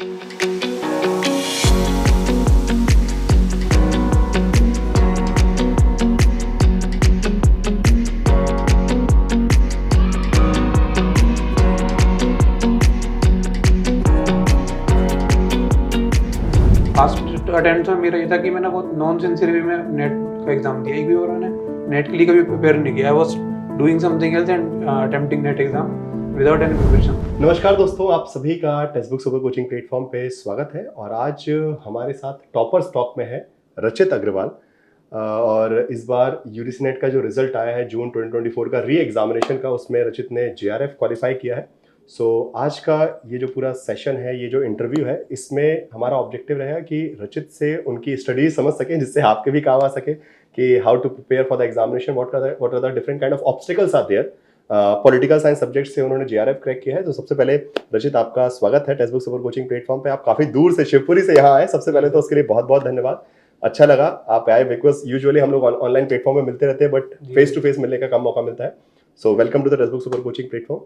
Last attempt में मेरा ये था कि मैंने बहुत नॉन सिंसियर वे में नेट का एग्जाम दिया, एक भी और मैंने नेट के लिए कभी प्रिपेयर नहीं किया। I was doing something else and attempting net exam without any preparation. नमस्कार दोस्तों, आप सभी का text book super coaching platform पे स्वागत है। और आज हमारे साथ टॉपर्स टॉक में है रचित अग्रवाल। और इस बार यूजीसी नेट का जो रिजल्ट आया है जून 2024 का री एग्जामिनेशन का, उसमें रचित ने जेआरएफ क्वालिफाई किया है। सो आज का ये जो पूरा सेशन है, ये जो इंटरव्यू है, इसमें हमारा ऑब्जेक्टिव रहेगा कि रचित से उनकी स्टडीज समझ सकें, जिससे आपके भी काम आ सके कि how to prepare for the examination, what are the different kind of obstacles are there. Political science subject से उन्होंने जेआरएफ क्रैक किया है। तो सबसे पहले रचित, आपका स्वागत है text book super coaching platform पे। आप काफी दूर से, शिवपुरी से यहाँ आए, सबसे पहले तो उसके लिए बहुत बहुत धन्यवाद। अच्छा लगा आप आए, बिकॉज यूजुअली हम लोग ऑनलाइन प्लेटफॉर्म में मिलते रहते हैं, बट फेस टू फेस मिलने का कम मौका मिलता है। So welcome to the text book super coaching platform.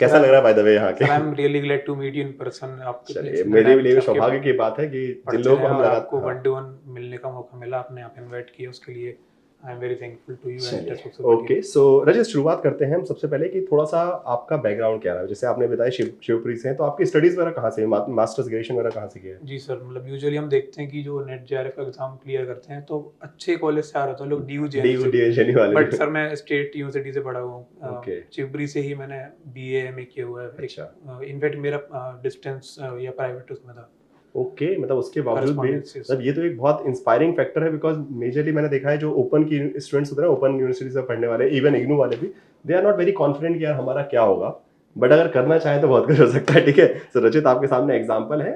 कैसा लग रहा है बाय द वे यहाँ के? I am really glad to meet you in person. चलिए, मेरे लिए सौभाग्य की बात है कि जिन लोगों को हम आपको 1-to-1 मिलने का मौका मिला, आपने यहाँ पे इनवाइट किया, उसके लिए I am very thankful to you and text book super. Okay, so Rajit, शुरुआत करते हैं हम सबसे पहले कि थोड़ा सा आपका बैकग्राउंड क्या रहा है। जैसे आपने बताया शिवपुरी से हैं, तो आपकी स्टडीज वगैरह कहाँ से, मास्टर्स ग्रेजुएशन वगैरह कहाँ से किया है? जी सर, मतलब यूजुअली हम देखते हैं कि जो नेट जेआरएफ का एग्जाम क्लियर करते हैं तो अच्छे कॉलेज से आ रहे होते हैं लोग, डी जेनी वाले। बट सर मैं स्टेट यूनिवर्सिटी से पढ़ा हुआ हूँ, शिवपुरी से ही मैंने बीए एमए किया हुआ है। अच्छा। इनफैक्ट मेरा डिस्टेंस या प्राइवेट उसमें था। ओके, मतलब उसके बावजूद भी, मतलब ये तो एक बहुत इंस्पायरिंग फैक्टर है, बिकॉज मेजरली मैंने देखा है जो ओपन की स्टूडेंट्स होते हैं, ओपन यूनिवर्सिटी से पढ़ने वाले, इवन इग्नू वाले भी, they are not very confident कि यार हमारा क्या होगा, बट अगर करना चाहे तो बहुत कुछ हो सकता है। ठीक है, सो रचित आपके सामने एग्जांपल है।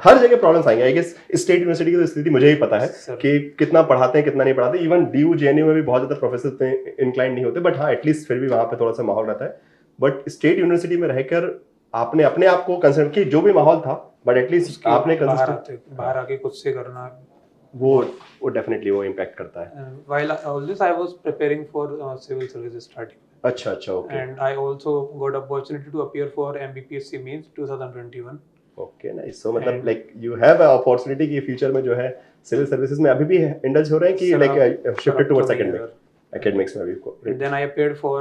हर जगह प्रॉब्लम्स आएंगे। आई गेस स्टेट यूनिवर्सिटी की तो स्थिति मुझे ही पता है कि कितना पढ़ाते हैं कितना नहीं पढ़ाते। इवन डीयू जेएनयू में भी बहुत ज्यादा प्रोफेसर इंक्लाइंड नहीं होते, बट हाँ एटलीस्ट फिर भी वहां पे थोड़ा सा माहौल रहता है। बट स्टेट यूनिवर्सिटी में रहकर आपने अपने आप को कंसिडर कि जो भी माहौल था, बट एटलीस्ट आपने बाहर आके खुद से करना, वो डेफिनेटली वो इम्पैक्ट करता है। while all this I was preparing for civil services starting. अच्छा, okay. And I also got opportunity to appear for MBPSC means 2021. Okay, nice. So मतलब like you have a opportunity कि future में जो है civil services में अभी भी indulge हो रहे हैं कि लाइक शिफ्टेड टुवर्ड्स academics में अभी। Then I appeared for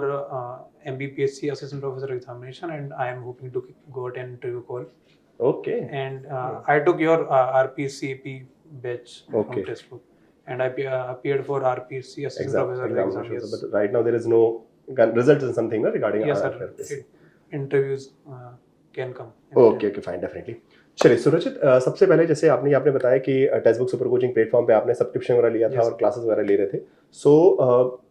MBPSC assistant professor examination and I am hoping to go at an interview call. Okay. And I took your RPCP batch from textbook and I appeared for RPSC assistant professor examination. But right now there is no results and something regarding RPSC. Interviews can come. Okay, fine, definitely. चलिए सुरचित, सबसे पहले जैसे आपने बताया कि text book super coaching platform पे आपने subscription वगैरह लिया था और क्लासेस वगैरह ले रहे थे। सो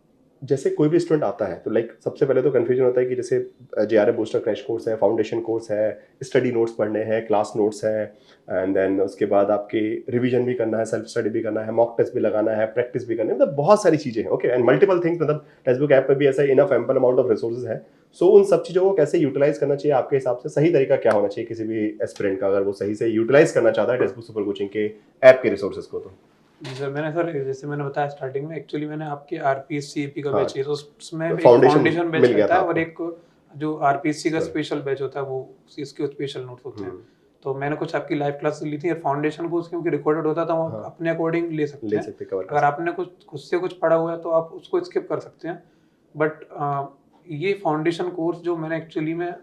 जैसे कोई भी स्टूडेंट आता है तो लाइक सबसे पहले तो कंफ्यूजन होता है कि जैसे जेआरएफ बूस्टर क्रैश कोर्स है, फाउंडेशन कोर्स है, स्टडी नोट्स पढ़ने हैं, क्लास नोट्स हैं, एंड देन उसके बाद आपकी रिवीजन भी करना है, सेल्फ स्टडी भी करना है, मॉक टेस्ट भी लगाना है, प्रैक्टिस भी करनी है, मतलब बहुत सारी चीज़ें हैं। ओके, एंड मल्टीपल थिंग्स, मतलब टेक्स्ट बुक ऐप पर भी ऐसा enough ample amount of resources है। सो उन सब चीज़ों को कैसे यूटिलाइज करना चाहिए आपके हिसाब से? सही तरीका क्या होना चाहिए किसी भी एस्पिरेंट का, अगर वो सही से यूटिलाइज करना चाहता है टेक्स्ट बुक सुपर कोचिंग के ऐप के रिसोर्सेज को? तो जी सर, जैसे मैंने बताया स्टार्टिंग में, एक्चुअली मैंने आपके आरपीएससी का बैच किया, तो उसमें फाउंडेशन बैच रहता है और एक जो आरपीएससी का स्पेशल बैच होता है, वो इसके स्पेशल नोट्स होते हैं। तो मैंने कुछ आपकी लाइव क्लास ली थी, फाउंडेशन कोर्स क्योंकि रिकॉर्डेड होता था, वो अपने अकॉर्डिंग ले सकते हैं। अगर आपने कुछ खुद से कुछ पढ़ा हुआ है तो आप उसको स्किप कर सकते हैं। बट ये फाउंडेशन कोर्स जो मैंने एक्चुअली में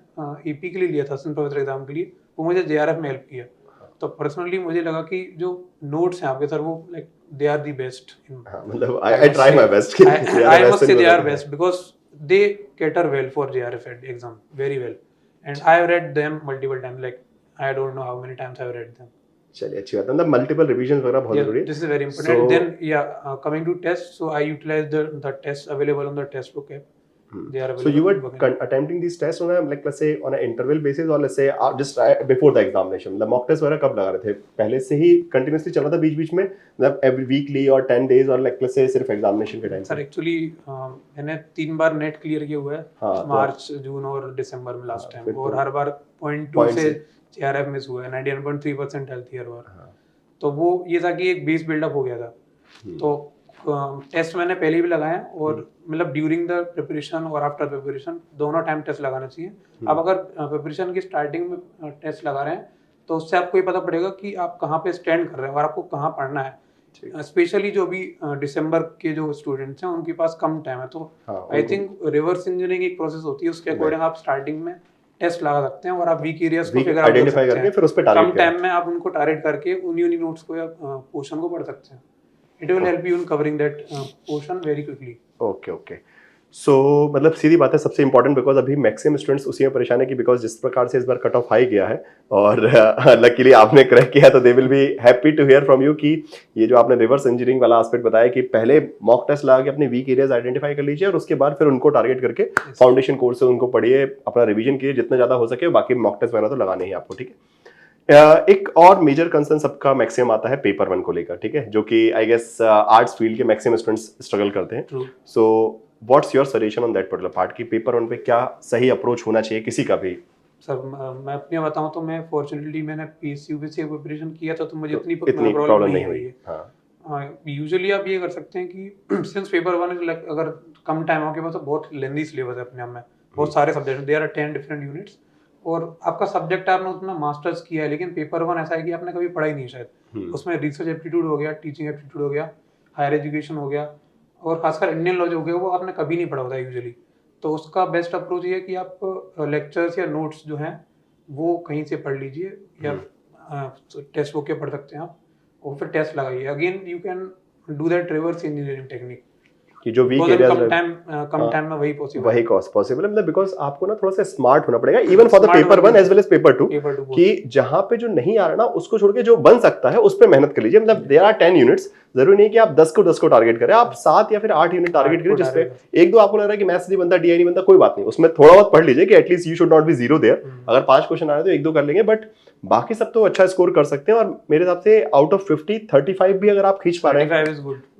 ईपी के लिए लिया था, असिस्टेंट प्रोफेसर एग्जाम के लिए, वो मुझे जेआरएफ में हेल्प किया। तो पर्सनली मुझे लगा कि जो नोट्स हैं आपके सर, वो like they are the best. मतलब I try my best. I must say they are best because they cater well for JRF exam, very well, and I have read them multiple times, like I don't know how many times I have read them. चलिए, अच्छी बात है, मतलब multiple revision वगैरह बहुत जरूरी है। This is very important. Then coming to test, so I utilise the test available on the text book app. So you were attempting these tests on a, like let's say on an interval basis, or let's say just before the examination, मतलब mock test वगैरह कब लगा रहे थे? पहले से ही continuously चल रहा था बीच बीच में, मतलब every weekly और 10 days, और like let's say सिर्फ examination के टाइम? सर एक्चुअली मैंने 3 बार नेट क्लियर किया हुआ है, मार्च, जून और दिसंबर में लास्ट टाइम, और हर बार 0.2 से जेआरएफ मिस हुआ है, 91.3% हेल्थ हर बार। तो वो ये था कि एक बेस बिल्डअप हो गया था। तो टेस्ट मैंने पहले भी लगाए हैं, और मतलब ड्यूरिंग द प्रिपरेशन और आफ्टर प्रिपरेशन दोनों टाइम टेस्ट लगाना चाहिए। अब अगर प्रिपरेशन की स्टार्टिंग में टेस्ट लगा रहे हैं तो उससे आपको ये पता पड़ेगा कि आप कहाँ पे स्टैंड कर रहे हैं और आपको कहाँ पढ़ना है। स्पेशली जो अभी दिसंबर के जो स्टूडेंट्स हैं उनके पास कम टाइम है, तो आई थिंक रिवर्स इंजीनियरिंग एक प्रोसेस होती है, उसके अकॉर्डिंग आप स्टार्टिंग में टेस्ट लगा सकते हैं और आप वीक एरियाज को फिगर आउट कर सकते हैं, फिर उस पे कम टाइम में आप उनको टारगेट करके उन्हीं नोट्स को या पोर्शन को पढ़ सकते हैं। It will help you in covering that portion very quickly. Okay so मतलब सीधी बात है, सबसे इंपॉर्टेंट बिकॉज अभी मैक्सिमम स्टूडेंट्स उसी में परेशान है कि बिकॉज जिस प्रकार से इस बार कट ऑफ हाई गया है और लकीली आपने क्रैक किया, तो they will be happy to hear from you कि ये जो आपने रिवर्स इंजीनियरिंग वाला एस्पेक्ट बताया कि पहले मॉक टेस्ट लगा के अपने वीक एरियाज आइडेंटिफाई कर लीजिए और उसके बाद फिर उनको टारगेट करके फाउंडेशन कोर्स से उनको पढ़िए, अपना रिविजन कीजिए जितना ज्यादा हो सके, बाकी मॉक टेस्ट वगैरह तो लगाने ही आपको, ठीक है। एक और मेजर कंसर्न सबका मैक्सिमम आता है पेपर 1 को लेकर, ठीक है, जो कि आई गेस आर्ट्स फील्ड के मैक्सिमम स्टूडेंट्स स्ट्रगल करते हैं। So what's your suggestion on that particular part कि पेपर 1 पे क्या सही अप्रोच होना चाहिए किसी का भी? सर मैं अपने बताऊं तो मैं फॉर्चुनेटली मैंने पीएसयू से प्रिपरेशन किया था, तो मुझे इतनी प्रॉब्लम नहीं हुई है। यूजुअली आप ये कर सकते हैं कि सिंस पेपर 1 अगर कम टाइम हो के पास, तो बहुत लेंथी सिलेबस है अपने आप में, बहुत सारे subject, there are 10 different units, और आपका सब्जेक्ट आपने उसमें मास्टर्स किया है, लेकिन पेपर 1 ऐसा है कि आपने कभी पढ़ा ही नहीं शायद। उसमें रिसर्च एप्टीट्यूड हो गया, टीचिंग एप्टीट्यूड हो गया, हायर एजुकेशन हो गया, और खासकर इंडियन लॉ जो हो गया वो आपने कभी नहीं पढ़ा होता यूजुअली। तो उसका बेस्ट अप्रोच ये है कि आप लेक्चर्स या नोट्स जो हैं वो कहीं से पढ़ लीजिए, या टेक्स्ट बुक के पढ़ सकते हैं आप, और फिर टेस्ट लगाइए। Again you can do that reverse engineering technique कि जो वीक एरियाज कम टाइम में वही पॉसिबल है, मतलब बिकॉज आपको ना थोड़ा सा स्मार्ट होना पड़ेगा even for the paper 1 as well as paper 2 कि जहां पे जो नहीं आ रहा ना उसको छोड़ के जो बन सकता है उस पे मेहनत कर लीजिए। मतलब देयर आर 10 यूनिट्स, जरूरी नहीं कि आप 10 को टारगेट करें, आप 7 या फिर 8 यूनिट टारगेट करिए, जिसपे एक दो आपको लग रहा है कि मैथ्स नहीं बनता, डीआई नहीं बनता, कोई बात नहीं, उसमें थोड़ा बहुत पढ़ लीजिए कि at least you should not be zero there. अगर 5 क्वेश्चन आ रहे तो 1-2 कर लेंगे, बट बाकी सब तो अच्छा स्कोर कर सकते हैं। और मेरे हिसाब से आउट ऑफ 50 35 भी अगर आप खींच पा रहे हैं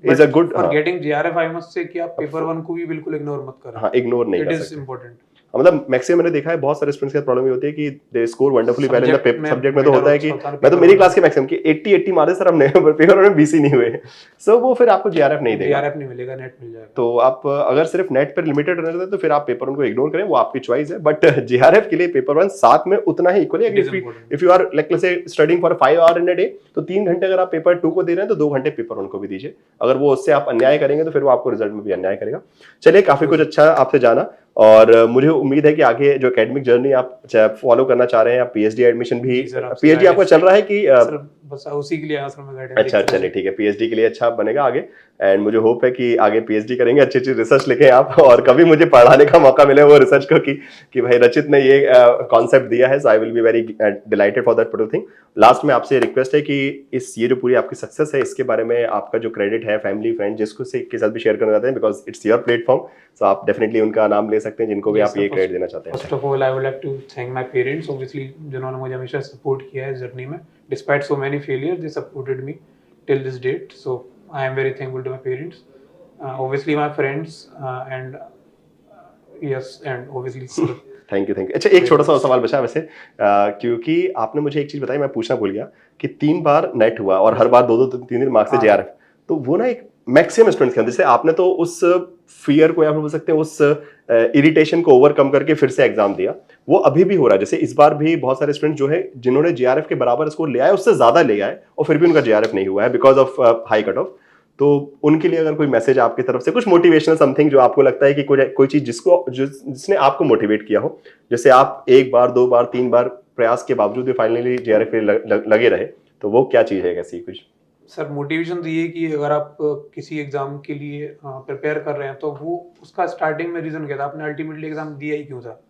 is a good for getting GRF. I must से कि आप पेपर 1 को भी बिल्कुल इग्नोर मत करें। हाँ, इग्नोर नहीं कर सकते, इट इज इंपॉर्टेंट। मतलब मैक्सिमम मैंने देखा है बहुत सारे स्टूडेंट्स के प्रॉब्लम ये होती है कि they score wonderfully well in the subject में, तो होता है कि मैं तो मेरी क्लास के मैक्सिमम कि 80 मारे सर हमने, पर पेपर में 20 ही नहीं हुए। सो वो फिर आपको जीआरएफ नहीं देगा, जीआरएफ नहीं मिलेगा, नेट मिल जाएगा। तो आप अगर सिर्फ नेट पर लिमिटेड रहते हैं तो फिर आप पेपर 1 को इग्नोर करें, वो आपकी चॉइस है। बट जीआरएफ के लिए पेपर 1 साथ में उतना ही equally, if you are like let's say studying for 5 hour in a day, तो 3 घंटे अगर आप पेपर 2 को दे रहे हैं तो 2 घंटे पेपर 1 को भी दीजिए। अगर वो उससे आप अन्याय करेंगे तो फिर वो आपको रिजल्ट में भी अन्याय करेगा। चलिए, काफी कुछ अच्छा आपसे जाना, और मुझे उम्मीद है कि आगे जो एकेडमिक जर्नी आप फॉलो करना चाह रहे हैं, आप पीएचडी एडमिशन भी, पीएचडी आपका चल रहा है कि बस उसी के लिए आया सर मैं गाइडेंस। अच्छा, चलिए ठीक है, पीएचडी के लिए अच्छा बनेगा आगे, एंड मुझे होप है कि आगे पीएचडी करेंगे, अच्छी अच्छी रिसर्च लिखें आप, और कभी मुझे पढ़ाने का मौका मिले वो रिसर्च को कि भाई रचित ने ये कॉन्सेप्ट दिया है, so I will be very delighted for that particular thing. Last में आपसे रिक्वेस्ट है कि ये जो पूरी आपकी सक्सेस है इसके बारे में आपका जो क्रेडिट है फैमिली फ्रेंड जिसको से के साथ भी शेयर करना चाहते हैं, बिकॉज इट्स योर प्लेटफॉर्म, सो आप डेफिनेटली उनका नाम ले सकते हैं जिनको भी आप ये क्रेडिट देना चाहते हैं। First of all I would like to thank my parents, obviously, जिन्होंने मुझे हमेशा सपोर्ट किया है जर्नी में, despite so many failure they supported me till this date, so I am very thankful to my parents, obviously my friends and yes, and obviously thank you. अच्छा, एक छोटा सा सवाल बचा वैसे, क्योंकि आपने मुझे एक चीज बताई, मैं पूछना भूल गया कि 3 बार नेट हुआ और हर बार 2-3 मार्क्स से जेआरएफ, तो वो ना एक मैक्सिमम स्टूडेंट्स के अंदर, जैसे आपने तो उस फियर को या फिर बोल सकते हैं उस इरिटेशन को ओवरकम करके फिर से एग्जाम दिया, वो अभी भी हो रहा है। जैसे इस बार भी बहुत सारे स्टूडेंट जो है जिन्होंने जेआरएफ के बराबर स्कोर ले आए, उससे ज्यादा ले आए, और फिर भी उनका जेआरएफ नहीं हुआ है because of high cut off. तो उनके लिए अगर कोई मैसेज आपकी तरफ से, कुछ मोटिवेशनल समथिंग जो आपको लगता है कि कोई चीज जिसने आपको मोटिवेट किया हो, जैसे आप 1 बार 2 बार 3 बार प्रयास के बावजूद भी फाइनली जेआरएफ लगे रहे, तो वो क्या चीज है ऐसी कुछ? सर मोटिवेशन तो ये कि अगर आप किसी एग्जाम के लिए प्रिपेयर कर रहे हैं तो वो उसका स्टार्टिंग में रीज़न क्या था, आपने अल्टीमेटली एग्जाम दिया ही क्यों था।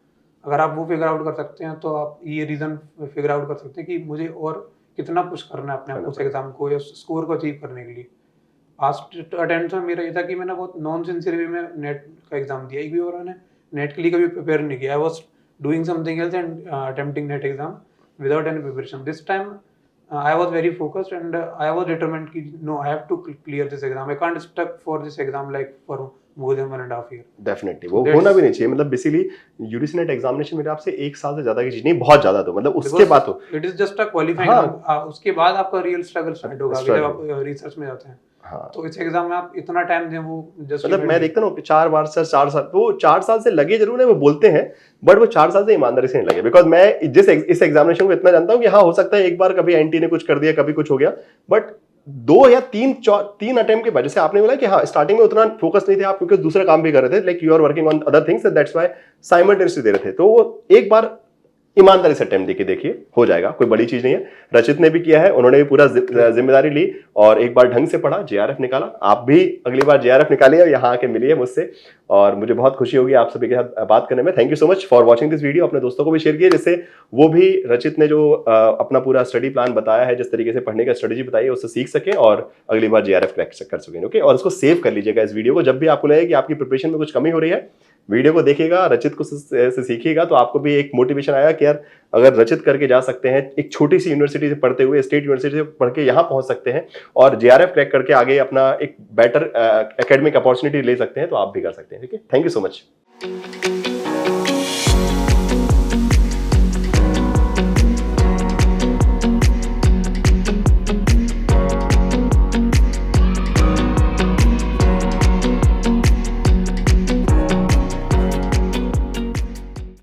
अगर आप वो फिगर आउट कर सकते हैं तो आप ये रीज़न फिगर आउट कर सकते हैं कि मुझे और कितना पुश करना है अपने उस एग्जाम को या स्कोर को अचीव करने के लिए। पास्ट अटेम्प्ट्स में मेरा ये था कि मैंने बहुत नॉन सिंसियर वे में नेट का एग्जाम दिया, एक भी और मैंने नेट के लिए कभी प्रिपेयर नहीं किया। I was doing something else and attempting net exam without any preparation. This time I was very focused and I was determined कि no, I have to clear this exam. I can't stuck for this exam like for more than 1.5 year. Definitely, वो होना भी नहीं चाहिए। मतलब basically UGC net examination मेरे आपसे 1 साल से ज्यादा की चीज नहीं, बहुत ज्यादा, तो मतलब उसके बाद तो it is just a qualifying. उसके बाद आपका रियल स्ट्रगल स्टार्ट होगा जब आप रिसर्च में जाते हैं। हाँ। तो इस एग्जाम में आप इतना टाइम दें वो मतलब मैं देखता हूँ 4 बार सर 4 साल, वो 4 साल से लगे जरूर है, वो बोलते हैं, बट वो 4 साल से ईमानदारी से नहीं लगे। बिकॉज मैं इस एग्जामिनेशन को इतना जानता हूँ कि हाँ हो सकता है एक बार कभी एनटी ने कुछ कर दिया, कभी कुछ हो गया, बट 2 या 3 अटेम्प्ट के बाद, जैसे आपने बोला कि हाँ स्टार्टिंग में उतना फोकस नहीं थे आप क्योंकि दूसरा काम भी कर रहे थे, like you are working on other things, that's why simultaneously दे रहे थे, तो वो एक बार ईमानदारी से अटेम्प्ट देके देखिए, हो जाएगा, कोई बड़ी चीज नहीं है। रचित ने भी किया है, उन्होंने भी पूरा जिम्मेदारी ली और एक बार ढंग से पढ़ा, जेआरएफ निकाला। आप भी अगली बार जेआरएफ निकालिए और यहाँ आके मिलिए मुझसे, और मुझे बहुत खुशी होगी आप सभी के साथ बात करने में। Thank you so much for watching this video. अपने दोस्तों को भी शेयर कीजिए, जिससे वो भी रचित ने जो अपना पूरा स्टडी प्लान बताया है, जिस तरीके से पढ़ने का स्ट्रेटेजी बताई है, उससे सीख सके और अगली बार जेआरएफ क्रैक कर सकें। ओके, और उसको सेव कर लीजिएगा इस वीडियो को, जब भी आपको लगे कि आपकी प्रिपरेशन में कुछ कमी हो रही है, वीडियो को देखिएगा, रचित को से सीखिएगा, तो आपको भी एक मोटिवेशन आएगा कि यार अगर रचित करके जा सकते हैं, एक छोटी सी यूनिवर्सिटी से पढ़ते हुए, स्टेट यूनिवर्सिटी से पढ़ के यहाँ पहुंच सकते हैं और जेआरएफ क्रैक करके आगे अपना एक बेटर एकेडमिक अपॉर्चुनिटी ले सकते हैं, तो आप भी कर सकते हैं। ठीक है, थैंक यू सो मच।